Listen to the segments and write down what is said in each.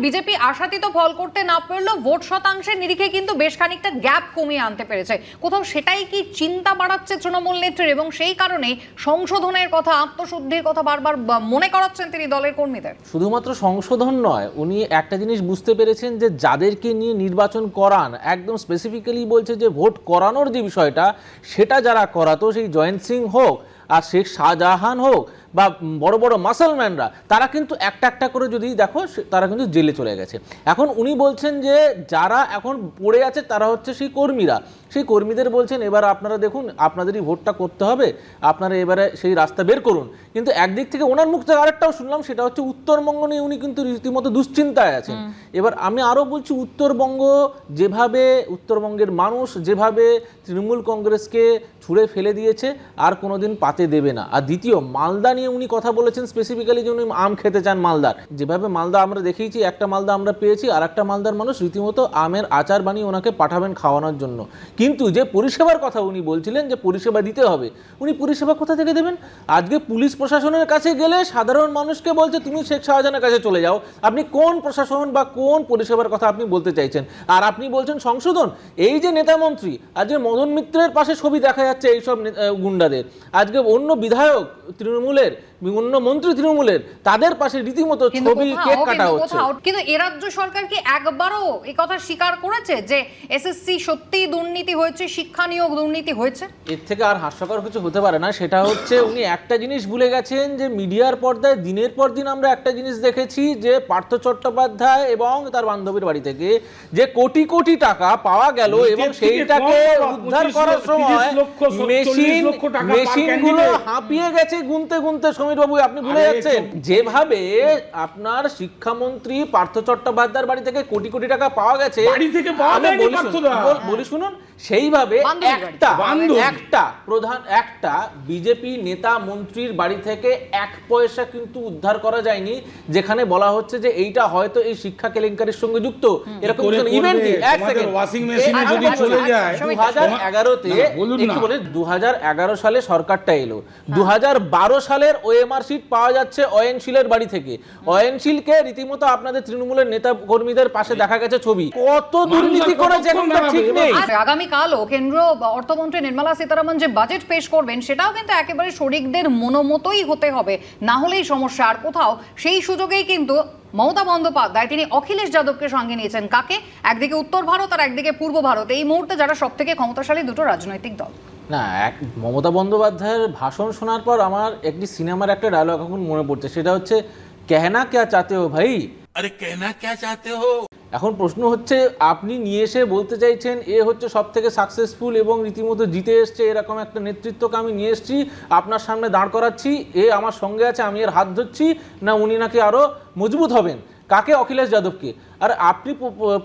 BJP আশাতীত ফল করতে না পারলেও ভোট শতাংশের নিরিখে কিন্তু বেশ খানিকটা গ্যাপ কমিয়ে আনতে পেরেছে। কোথাও সেটাই কি চিন্তা বাড়াচ্ছে তৃণমূল নেত্রীর, এবং সেই কারণে সংশোধনের কথা, আত্মশুদ্ধির কথা বারবার মনে করাচ্ছেন তিনি দলের কর্মীদের? শুধুমাত্র সংশোধন নয়, উনি একটা জিনিস বুঝতে পেরেছেন যে যাদেরকে নিয়ে নির্বাচন করান, একদম স্পেসিফিক্যালি বলছে যে ভোট করানোর যে বিষয়টা, সেটা যারা করাতো, সেই জয়ন্ত সিং হোক আর শেখ শাহজাহান হোক বা বড় বড় মাসলম্যানরা, তারা কিন্তু একটা একটা করে যদি দেখো তারা কিন্তু জেলে চলে গেছে। এখন উনি বলছেন যে যারা এখন পড়ে আছে তারা হচ্ছে সেই কর্মীরা, সেই কর্মীদের বলছেন এবার আপনারা দেখুন আপনাদেরই ভোটটা করতে হবে, আপনারা এবারে সেই রাস্তা বের করুন। কিন্তু একদিক থেকে ওনার মুখ থেকে আরেকটাও শুনলাম, সেটা হচ্ছে উত্তরবঙ্গ নিয়ে উনি কিন্তু রীতিমতো দুশ্চিন্তায় আছেন। এবার আমি আরও বলছি, উত্তরবঙ্গ যেভাবে, উত্তরবঙ্গের মানুষ যেভাবে তৃণমূল কংগ্রেসকে ছুঁড়ে ফেলে দিয়েছে আর কোনোদিন পাতে দেবে না। আর দ্বিতীয়, মালদা নিয়ে উনি কথা বলেছেন স্পেসিফিক্যালি যে উনি আম খেতে চান মালদার। যেভাবে মালদা আমরা দেখেইছি, একটা মালদা আমরা পেয়েছি, আর একটা মালদার মানুষ রীতিমতো আমের আচার বানিয়ে ওনাকে পাঠাবেন খাওয়ানোর জন্য। কিন্তু যে পরিষেবার কথা উনি বলছিলেন যে পরিষেবা দিতে হবে, উনি পরিষেবা কোথা থেকে দেবেন? আজকে পুলিশ প্রশাসনের কাছে গেলে সাধারণ মানুষকে বলছে তুমি শেখ শাহজাহানের কাছে চলে যাও। আপনি কোন প্রশাসন বা কোন পরিষেবার কথা আপনি বলতে চাইছেন? আর আপনি বলছেন সংশোধন। এই যে নেতা মন্ত্রী, আজকে মদন মিত্রের পাশে ছবি দেখা যাচ্ছে এইসব গুন্ডাদের, আজকে অন্য বিধায়ক তৃণমূলের, অন্য মন্ত্রী তৃণমূলের, তাদের পাশে রীতিমতো ছবি কেক কাটা হচ্ছে। কিন্তু এ রাজ্য সরকার কি একবারও এই কথা স্বীকার করেছে যে এসএসসি সত্যি দুর্নীতি হয়েছে, শিক্ষা নিয়োগ দুর্নীতি হয়েছে? এর থেকে আর হাস্যকর কিছু হতে পারে না। সেটা হচ্ছে উনি একটা জিনিস ভুলে গেছেন যে মিডিয়ার পর্দায় দিনের পর দিন আমরা একটা জিনিস দেখেছি যে পার্থ চট্টোপাধ্যায় এবং তার বান্ধবীর বাড়ি থেকে যে কোটি কোটি টাকা পাওয়া গেল এবং সেইটাকে উদ্ধার করার সময় মেশিনগুলো হাঁপিয়ে গেছে গুনতে গুনতে। সমীর বাবু, আপনি ভুলে যাচ্ছেন যেভাবে আপনার শিক্ষামন্ত্রী পার্থ চট্টোপাধ্যায়ের বাড়ি থেকে কোটি কোটি টাকা পাওয়া গেছে, বলি শুনুন, সেইভাবে একটা বিজেপি নেতা মন্ত্রীর বাড়ি থেকে 1 পয়সা কিন্তু উদ্ধার করা যায়নি, যেখানে বলা হচ্ছে যে এইটা হয়তো এই শিক্ষা কেলেঙ্কারির সঙ্গে যুক্ত। এরকম ইভেন্ট 2011 সালে সরকারটা এলো, 2012 সালের ওএমআর শিট পাওয়া যাচ্ছে অয়নশীলের বাড়ি থেকে। অয়নশীলকে রীতিমতো আপনাদের তৃণমূলের নেতা কর্মীদের পাশে দেখা গেছে ছবি। কত দুর্নীতি করেছে এখন ঠিক নেই। আগামীকালও কেন্দ্রীয় অর্থমন্ত্রী নির্মলা সীতারামন যে বাজেট পেশ করবেন, সেটাও কিন্তু একেবারে শরিকদের মনোমতোই হতে হবে, না হলেই সমস্যা। আর কোথাও সেই সুযোগেই কিন্তু মমতা বন্দ্যোপাধ্যায় তিনি অখিলেশ যাদবকে সঙ্গে নিয়েছেন। কাকে? একদিকে উত্তর ভারত আর একদিকে পূর্ব ভারত, এই মুহূর্তে যারা সব থেকে ক্ষমতাশালী দুটো রাজনৈতিক দল। না, মমতা বন্দ্যোপাধ্যায়ের ভাষণ শোনার পর আমার একটি সিনেমার একটা ডায়লগ এখন মনে পড়ছে, সেটা হচ্ছে কেহনা ক্যা চাতে হো ভাই, আরে কেহনা ক্যা চাতে হো। এখন প্রশ্ন হচ্ছে, আপনি নিয়ে এসে বলতে চাইছেন এ হচ্ছে সব থেকে সাকসেসফুল এবং রীতিমতো জিতে এসছে এরকম একটা নেতৃত্বকে আমি নিয়ে এসেছি, আপনার সামনে দাঁড় করাচ্ছি, এ আমার সঙ্গে আছে, আমি এর হাত ধরছি, না উনি নাকি আরো মজবুত হবেন? কাকে? অখিলেশ যাদবকে। আর আপনি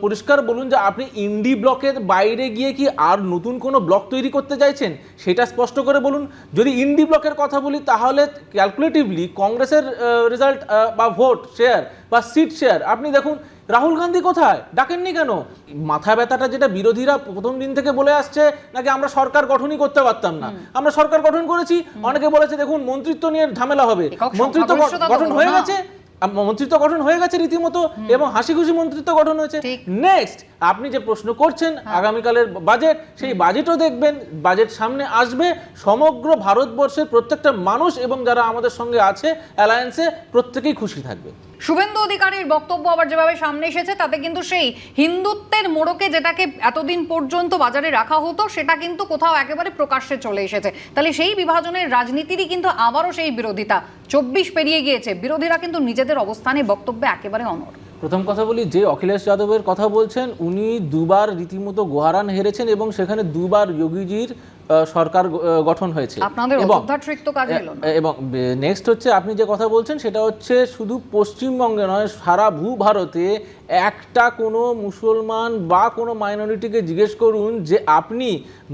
পরিষ্কার বলুন যে আপনি ইন্ডি ব্লকের বাইরে গিয়ে কি আর নতুন কোনো ব্লক তৈরি করতে চাইছেন, সেটা স্পষ্ট করে বলুন। যদি ইন্ডি ব্লকের কথা বলি, তাহলে ক্যালকুলেটিভলি কংগ্রেসের রেজাল্ট বা ভোট শেয়ার বা সিট শেয়ার আপনি দেখুন। রাহুল গান্ধী কোথায়? ডাকেননি কেন? মাথা ব্যথাটা যেটা বিরোধীরা প্রথম দিন থেকে বলে আসছে, নাকি আমরা সরকার গঠনই করতে পারতাম না, আমরা সরকার গঠন করেছি। অনেকে বলেছে দেখুন মন্ত্রিত্ব নিয়ে ঝামেলা হবে, মন্ত্রিত্ব গঠন হয়ে গেছে, মন্ত্রিত্ব গঠন হয়ে গেছে রীতিমতো, এবং হাসি খুশি মন্ত্রিত্ব গঠন হয়েছে। নেক্সট আপনি যে প্রশ্ন করছেন আগামীকালের বাজেট, সেই বাজেটও দেখবেন, বাজেট সামনে আসবে, সমগ্র ভারতবর্ষের প্রত্যেকটা মানুষ এবং যারা আমাদের সঙ্গে আছে অ্যালায়েন্সে প্রত্যেকেই খুশি থাকবে। শুভেন্দু অধিকারীর বক্তব্য আবার যেভাবে সামনে এসেছে, তাতে কিন্তু সেই হিন্দুত্বের মোড়কে যেটাকে এতদিন পর্যন্ত বাজারে রাখা হতো, সেটা কিন্তু কোথাও একেবারে প্রকাশ্যে চলে এসেছে। তাহলে সেই বিভাজনের রাজনীতিরই কিন্তু আবারও সেই বিরোধিতা 24 পেরিয়ে গিয়েছে, বিরোধীরা কিন্তু নিজেদের অবস্থানে বক্তব্যে একেবারে অনড়। প্রথম কথা বলি, যে অখিলেশ যাদবের কথা বলছেন, উনি দুবার রীতিমতো গোহারান হেরেছেন এবং সেখানে দুবার যোগীজির সরকার গঠন হয়েছে। এবং নেক্সট হচ্ছে আপনি যে কথা বলছেন, সেটা হচ্ছে শুধু পশ্চিমবঙ্গে নয়, সারা ভূভারতে একটা কোনো মুসলমান বা কোনো মাইনরিটিকে জিজ্ঞেস করুন যে আপনি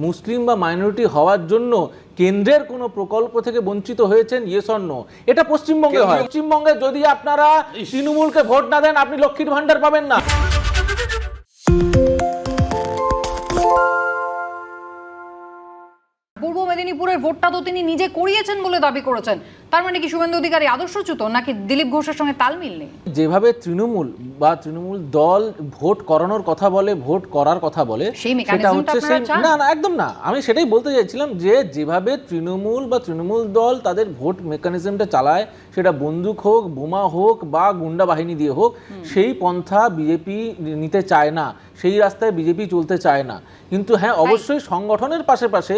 মুসলিম বা মাইনরিটি হওয়ার জন্য কেন্দ্রের কোনো প্রকল্প থেকে বঞ্চিত হয়েছেন, ইয়েস অর নো। এটা পশ্চিমবঙ্গে হয়। পশ্চিমবঙ্গে যদি আপনারা তৃণমূলকে ভোট না দেন, আপনি লক্ষ্মীর ভান্ডার পাবেন না। পূর্ব মেদিনীপুর শান্তিপুরের ভোটটা তো তিনি নিজে করিয়েছেন বলে দাবি করেছেন। তার মানে কি শুভেন্দু অধিকারী আদর্শচ্যুত, নাকি দিলীপ ঘোষের সঙ্গে তাল মিল নেই? যেভাবে তৃণমূল দল ভোট করানোর কথা বলে, ভোট করার কথা বলে, সেই সেটা মেকানিজমটা হচ্ছে আপনারা চান? না না, একদম না। আমি সেটাই বলতে চাইছিলাম যে যেভাবে তৃণমূল দল তাদের ভোট মেকানিজমটা চালায়, সেটা বন্দুক হোক, বোমা হোক বা গুন্ডা বাহিনী দিয়ে হোক, সেই পন্থা বিজেপি নিতে চায় না, সেই রাস্তায় বিজেপি চলতে চায় না। কিন্তু হ্যাঁ, অবশ্যই সংগঠনের পাশে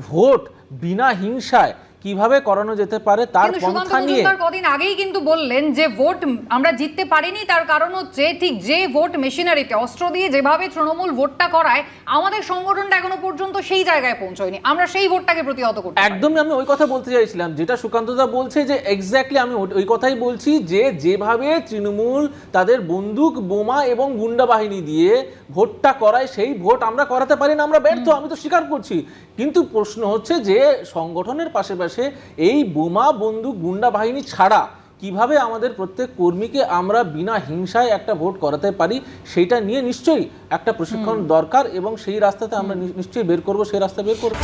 ভোট বিনা হিংসায় কিভাবে করানো যেতে পারে তার পন্থা নিয়ে কদিন আগেই কিন্তু বললেন যে ভোট আমরা জিততে পারিনি, তার কারণ হচ্ছে ঠিক যে ভোট মেশিনারিতে অস্ত্র দিয়ে যেভাবে তৃণমূল ভোটটা করায়, আমাদের সংগঠনটা এখনো পর্যন্ত সেই জায়গায় পৌঁছয়নি, আমরা সেই ভোটটাকে প্রতিহত করতে পারি। একদমই আমি ওই কথা বলতে চাইছিলাম, যেটা সুকান্তদা বলছে, যে এক্স্যাক্টলি আমি ওই কথাই বলছি, যে যেভাবে তৃণমূল তাদের বন্দুক, বোমা এবং গুন্ডা বাহিনী দিয়ে ভোটটা করায়, সেই ভোট আমরা করাতে পারি না, আমরা ব্যর্থ, আমি তো স্বীকার করছি। কিন্তু প্রশ্ন হচ্ছে যে সংগঠনের পাশাপাশি এই বোমা, বন্দুক, গুন্ডা বাহিনী ছাড়া কিভাবে আমাদের প্রত্যেক কর্মীকে আমরা বিনা হিংসায় একটা ভোট করাতে পারি, সেটা নিয়ে নিশ্চয়ই একটা প্রশিক্ষণ দরকার, এবং সেই রাস্তাতে আমরা নিশ্চয়ই বের করব, সেই রাস্তা বের করব।